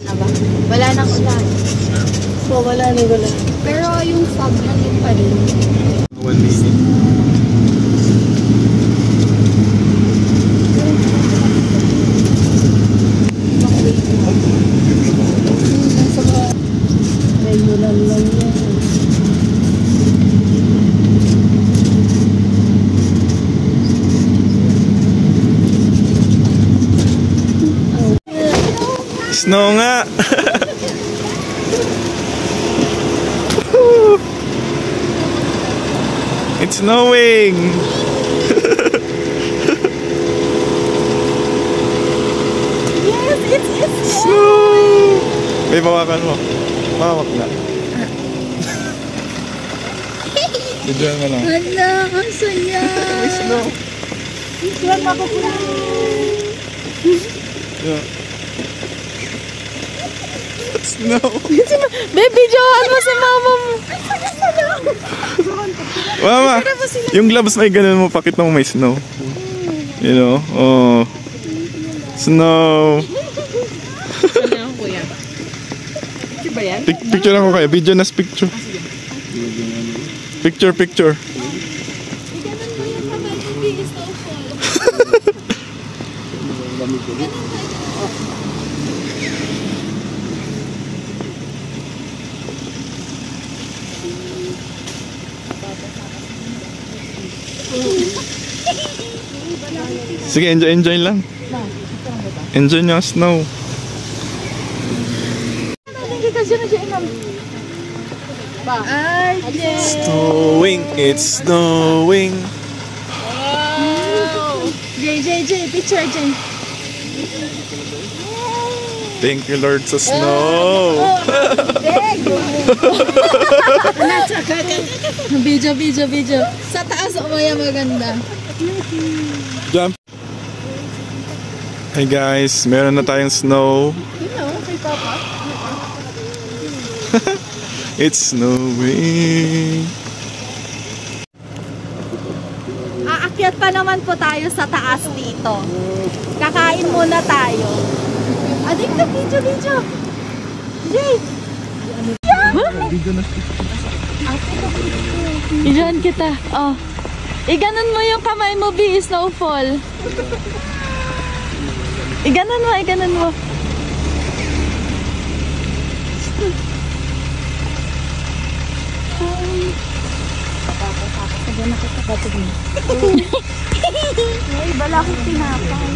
Wala nang ulan. So, wala nang ulan. Pero yung fog nandun pa rin. 1 minute. May ulan lang yan. Snow nga! It's snowing! Yes, it's Snow! May bawakan mo. Mawak na. Bidyan mo lang. Hala, ang saya! May snow. Yan, makukulang. Yeah. Snow. Baby, johan mo si mama mo. Mama, yung gloves may ganun mo, pakita mo may snow. You know? Oh. Snow. Ano yung kuya? Picture ba yan? Picture lang ko kayo. Video nas picture. Picture. Iganon mo yung kamay mo, bilis na ufol. Sige, enjoy lang. Enjoy nyo ang snow. Snowing, it's snowing. Jay, picture, Jay. Thank you, Lord, sa snow. Video. Sa taas o maya maganda. Jump. Hey guys, meron na tayong snow. Kay Papa. It's snowing. Aakyat pa naman po tayo sa taas dito. Kakain muna tayo. Adik na video. Jay! Videoan kita. Oh. Iganon mo yung kamay mo, B. Snowfall. Iganon mo. Ay, bala akong tinapay.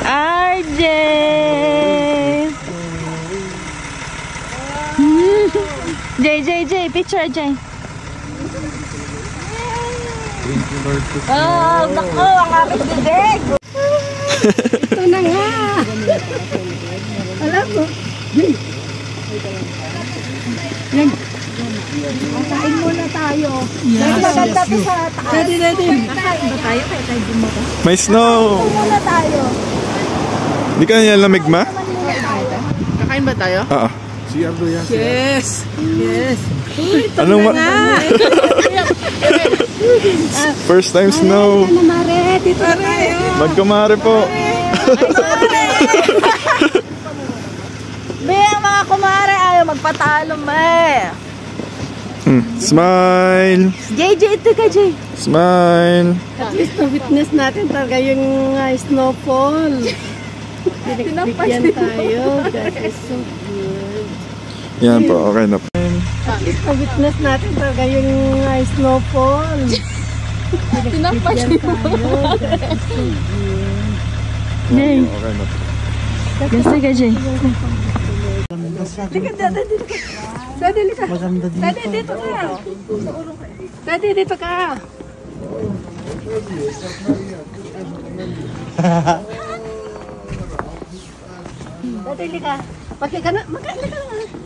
RJ! Jay, picture, Jay. Thank you, Lord, sa snow. Oh, naku, ang aking bibig! Ito na nga. Alam mo. Yan. Kain muna tayo. Mas maganda to sa taas. Ready. Ba tayo? Kaya tayo bumaba. May snow. Muna tayo. Di ka nilalamig, ma? Kakain ba tayo? Oo. CR do yan. Yes. Anong First time snow. Mare, dito na tayo. Magkumare po. Be, ang mga kumare ayaw magpatalo, me. Smile. Jay, ito ka, Jay. Smile. At least na-witness natin talaga yung snowfall. Pinagbigyan tayo. That is so good. Yan po, okay na po. At least na-witness natin talaga yung snowfall. Pinagbigyan tayo. That is so good. Jay. Okay na po. Gusto ka, Jay. Daddy, dito ka. Daddy, dito ka. Daddy, ka. Pagka ka na.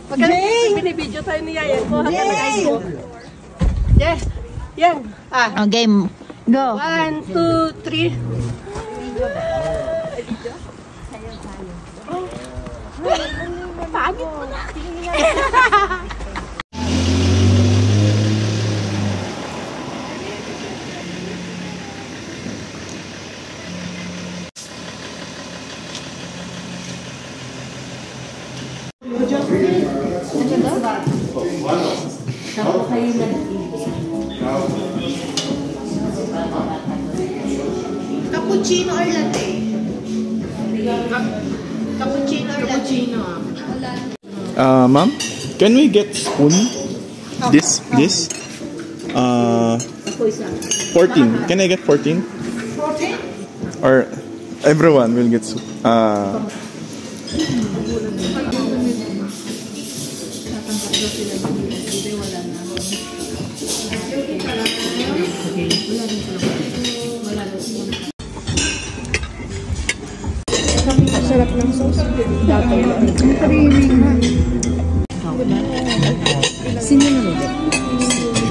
Pagka binibidyo tayo ni Yaya. Yes. Yan. Oh, game. Go. 1, 2, 3. Pagit mo na. Cappuccino or latte? Cappuccino or latte? Ma'am, can we get spoon? This? 14. Can I get 14? 14? Or everyone will get Sarap ng sauce. Ang creamy nga. Sinunod.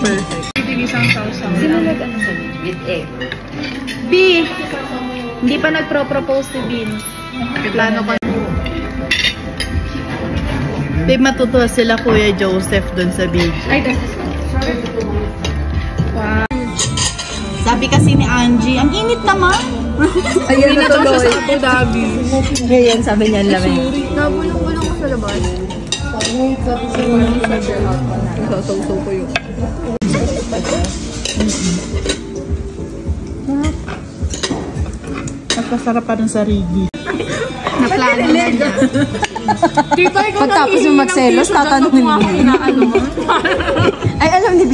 Perfect. Isang sauce. Sinunod ano sa with egg. B! Hindi pa nagpro-propose si Vince. Plano ko. Di matutuwa sila Kuya Joseph dun sa beach. Ay, Wow. Sabi kasi ni Angie, ang init naman. ayan na tuloy. Sa Abu Dhabi. Ngayon, sabi niya lamig. Nabulong-bulong ko sa labas. Sasaw-saw ko yun. Mas masarap pa dun sa Rigi. Naplano na niya. Pagtapos yung magselos, tatanungin mo. Ay, alam ni B.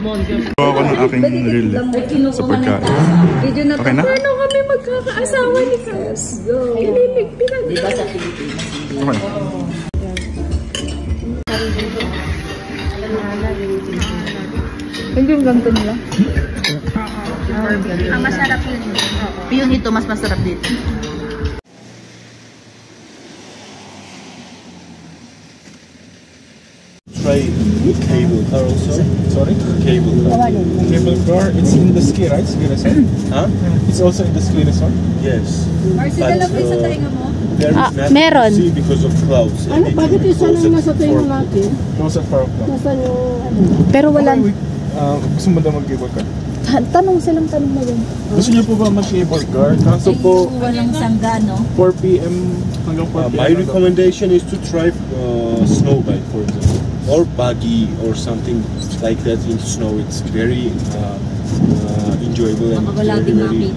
Gawa ko ng aking reel sa pagkain. Okay na? Paano kami magkakaasawa ni Cass? Diba sa Pilipinas? Okay. Hindi yung ganito nila. Masarap yun. Yun ito, mas masarap dito. Try cable car also. Sorry? Cable car. Cable car, it's in the ski, right? Ski resort? Huh? It's also in the ski resort? Yes. Marcy, But, dala sa tainga mo? there is nothing meron. to see because of clouds. Ano, bakit isa nang nasa tainga natin? Close at 4 o'clock. Nasa yung ano? Pero wala. Gusto mo daw mag-cable car? Tanong silang tanong na yun. Gusto niyo po ba mag-cable car? Kaso po, Walang sangga, no? 4 p.m. hanggang 4 p.m. My recommendation is to try snow bike, for example, or buggy or something like that in snow. It's very enjoyable and very, very.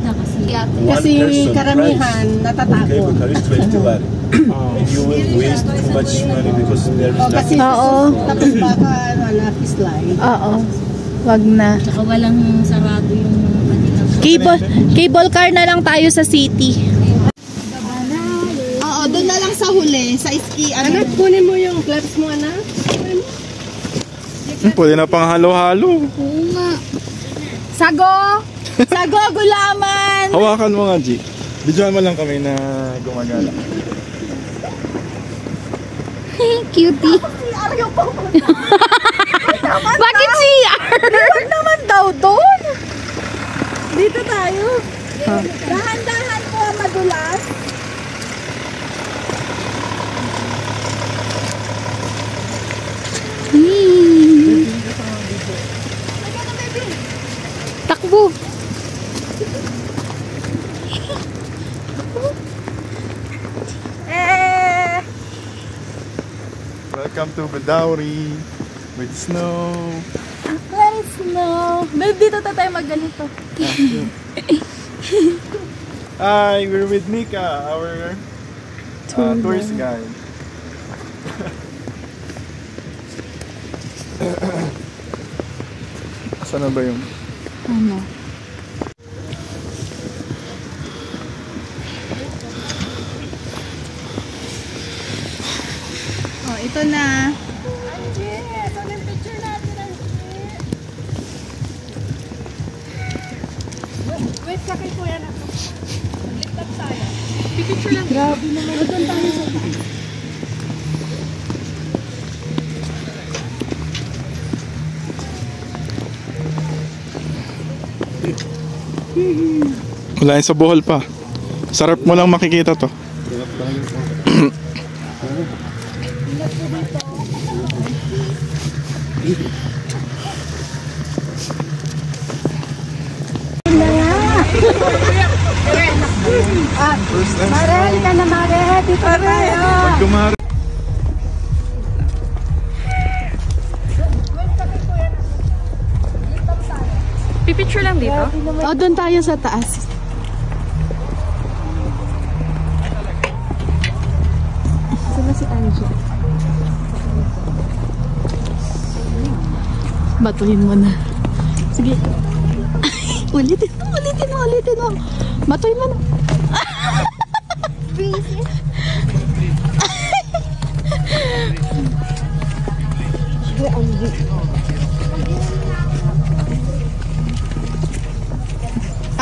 Kasi karamihan natatakot. Cable car is 20 lari. And you will waste too much money because there is Kasi nothing. tapos baka na slide. Oo. Wag na. Saka walang sarado yung Cable car na lang tayo sa city. Oo, doon na lang sa huli, sa ski. Anak, kunin mo yung clutch mo, anak. Pwede na pang halo-halo. Oo nga. Sago! Sago, gulaman! Hawakan mo nga, G. Bidyoan mo lang kami na gumagala. Cutie. Bakit CR? Huwag naman daw doon. Dito tayo. Dahan-dahan po, madulas. Takbo. Welcome to Badauri with snow. Let it snow. Babe, dito tayo magganito. Hi, we're with Mika, our tourist guide. Saan na ba yung? Ano? Oh, ito na. Wait, sakay ko yan ako. Lift tayo. Pipicture lang. Grabe naman. Doon tayo sa tayo. Wala yun sa Bohol pa. Sarap mo lang makikita to. Mare, halika na Mare. Dito na tayo. Kumari. Pipicture lang dito? O, doon tayo sa taas. Saan na si Angie? Batuhin mo na. Sige. Ulitin mo. Batuhin mo na.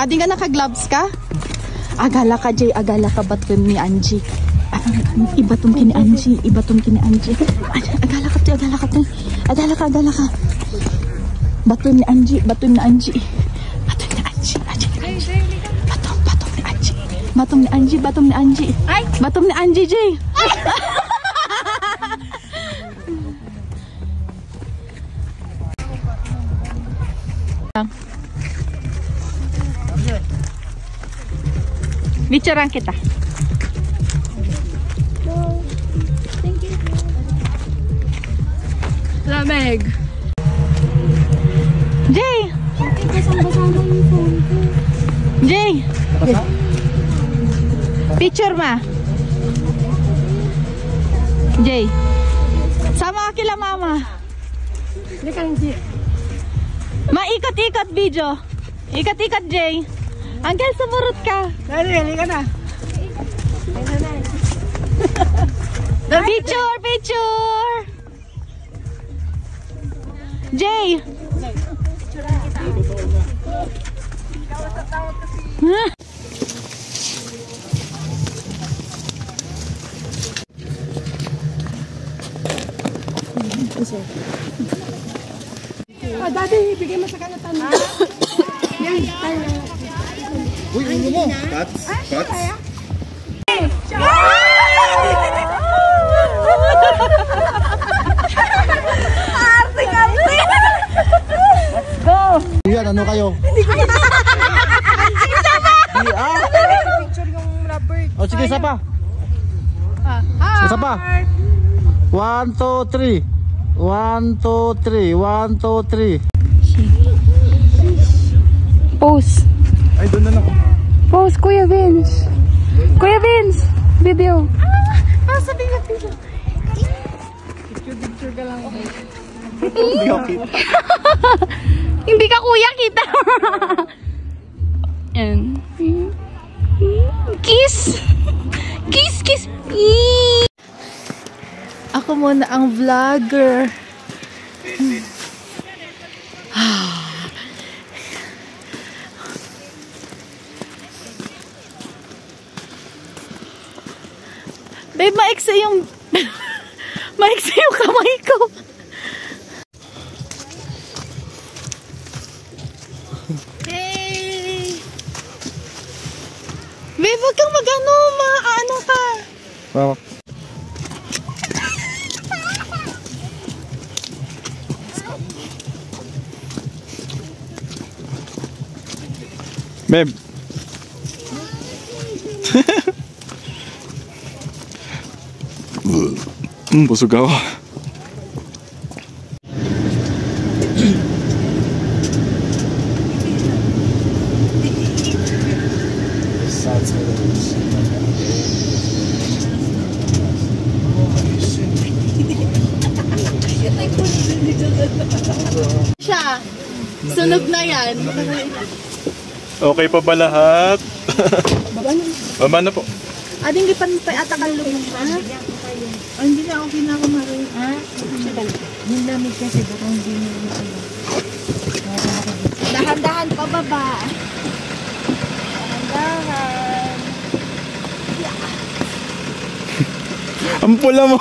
Di ka naka-gloves ka? Agala ka, Jay. Agala ka batum ni Angie. Ibatum kini Angie. Agala ka, Jay. Agala ka. Batum ni Angie. Batum ni Angie, Jay. Bicarang kita. Thank you. Lamig. Jay! Basang-basa na yung phone ko. Jay! Picture ma. Jay. Sama ka kila mama. Maikot-ikot video. Ikot-ikot Jay. Uncle, sumurot ka. Dali ka na. Picture. Jay. Dati, bigay mo sa kanatan. Yan, tayo na. Uy, ano mo? Pats. Let's go. Yan, ano kayo? Picture yung rubber. O sige, isa pa. Isa pa. 1, 2, 3. 1, 2, 3. 1, 2, 3. Pose. Ay, doon na lang. Pose, Kuya Vince. Video. Sabi nga dito. Picture ka lang. Hindi ako kita. Hindi ka kuya kita. And kiss. Ako muna ang vlogger. Babe, maiksi yung kamay ko. Hey! Babe, wag kang mag-ano, ano ka? Wow. Babe. Busog ako. Siya. Sunog na yan. Okay pa ba lahat? Baba na po. Ading di pa ata kalulong ha? Hindi na okay na ako maroon. Yung lamig kasi baka hindi nyo Dahan-dahan pa baba. Dahan-dahan. Ang pula mo.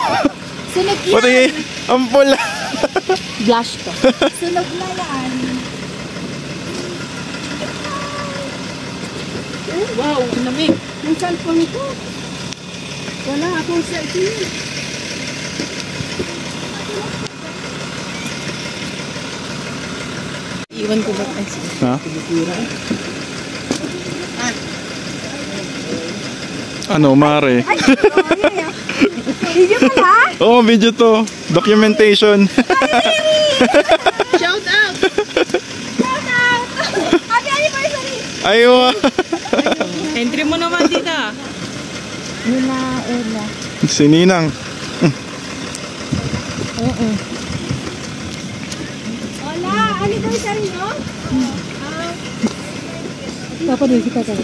Sunog yan. Pati ang pula. Blush to. Sunog na yan. Wow, lamig. Yung cellphone ko. Wala akong selfie. Iwan ko ba kasi? Ha? Ano, Mare? Video pala? Oo, video to. Documentation. Shout out! Happy anniversary! Aywa. Entry mo naman dito. Nina Ella. Si Ninang. Hola, anniversary nyo? Papanin kita ka.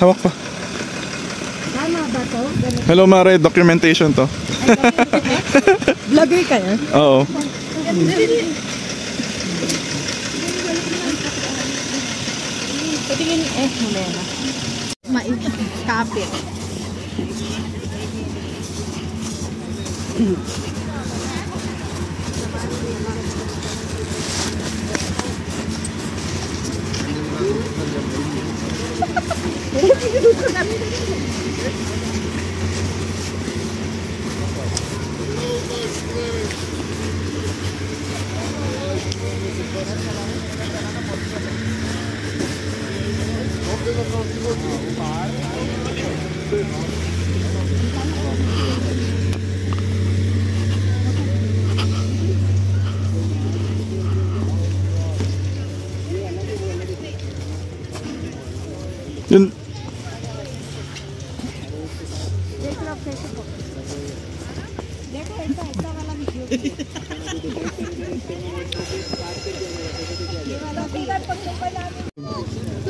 Hawak pa. Tama ba to? Hello, Mare. Documentation to. Vlogger ka yan? Oo. Patingin muna na. Kapit. Yun.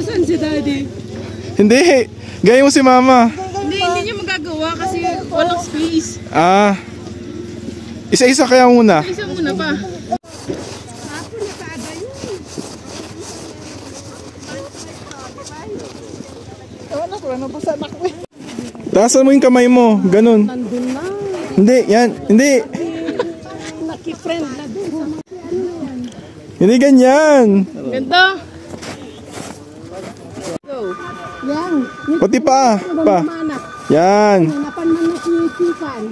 Saan si Daddy? Hindi. Gaya mo si Mama. Hindi niya magagawa kasi walang space. Ah. Isa-isa kaya muna. Isa muna pa. Taasan mo yung kamay mo. Ganun. Nandun na. Hindi. Yan. Hindi. Naki-friend na dun. Hindi ganyan. Ganda. Yan. Pati pa. Pa. Manak. Yan. Napanman na si Tiffan.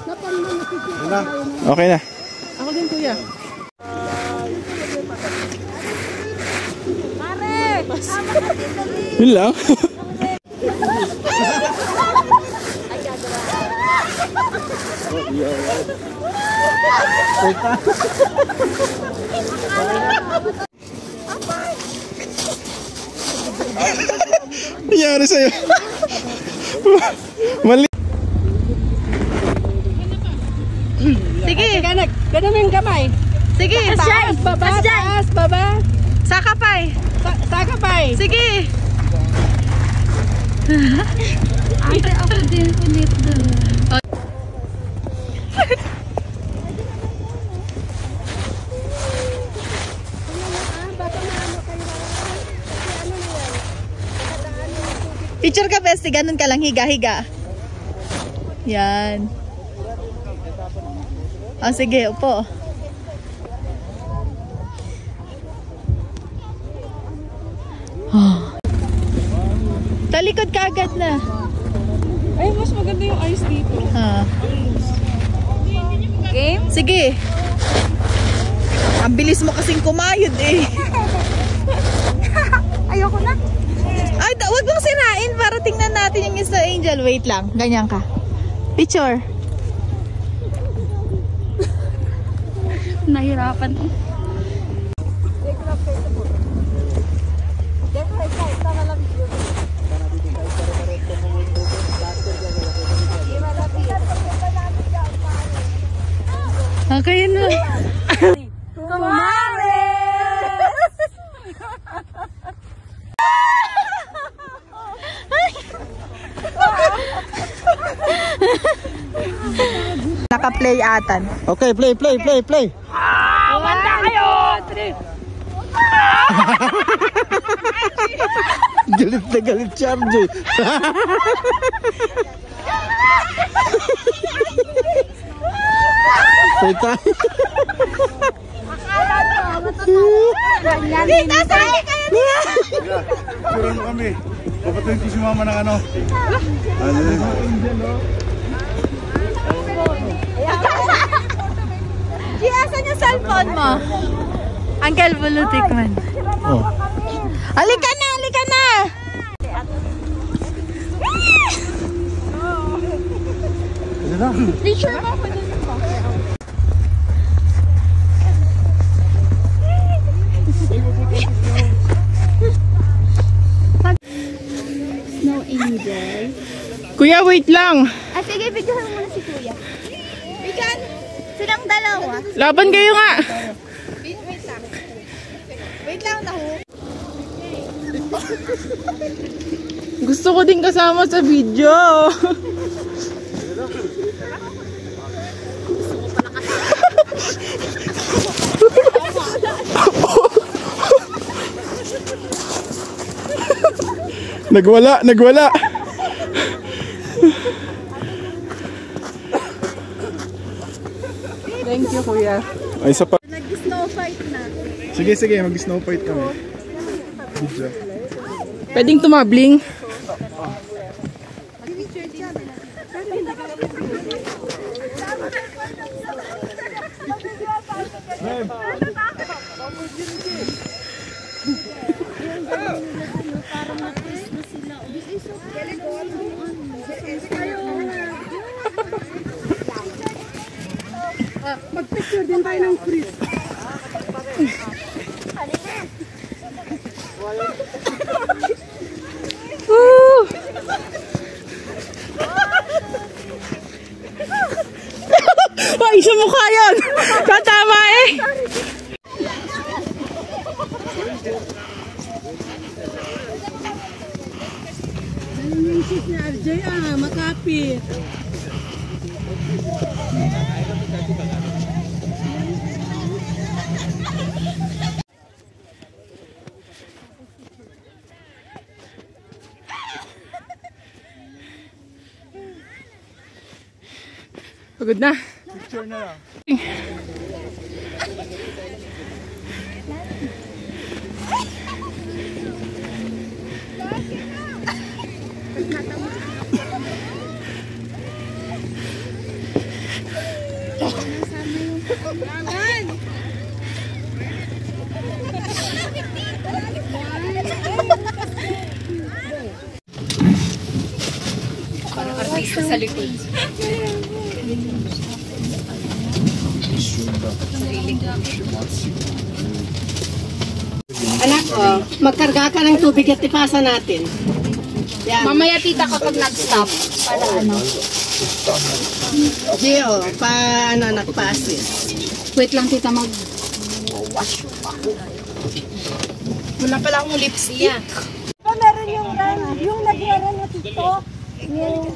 Napanman na si Tiffan. Okay na. Ako din, kuya. Yun lang. Nangyari sa'yo. Mali. Sige. Ganun yung kamay. Sige. Taas, baba, taas, baba. Sakapay. Sakapay. Sige. Ate, ako din ulit doon. Picture ka, bestie. Ganun ka lang. Higa-higa. Yan. Oh, sige. Upo. Talikod ka agad na. Ay, mas maganda yung ice dito. Ha. Game? Sige. Ang bilis mo kasing kumayod eh. Ayoko na. Ay, wag mong sirain para tingnan natin yung Star Angel. Wait lang. Ganyan ka. Picture. Nahirapan. Okay na. Kumare! Naka-play atan. Okay, play. Banda kayo! Galit na galit si RJ. Play tayo. Dito, sali kayo dito! Puro mo kami. Papatuloy ko si Mama ng ano. Asan yung cellphone mo? Uncle Bulutik man. Oh. Halika na, halika na! na. Picture mo ako dun ba? Snow angel. Kuya, wait lang. Ah, sige, bigyan mo muna si Kuya. Bigyan. Silang dalawa. Laban kayo nga. Wait lang, nahu. Gusto ko din kasama sa video. Nagwala. Thank you, kuya. Ay, isa pa. Nag-snow fight na. Sige, mag-snow fight kami. Video. Pwedeng tumabling. Mag-picture din tayo ng Chris. Ay, sa mukha yun! Katama eh! Yung sis ni RJ makapit. Pagod na. Picture na lang. Anak, magkarga ka ng tubig at ipasa natin. Yan. Mamaya tita kapag nag-stop. Para ano? Gio, nagpa-assist. Wait lang tita mag... Wala pala akong lipstick. Meron yung nagra-run na TikTok. Yung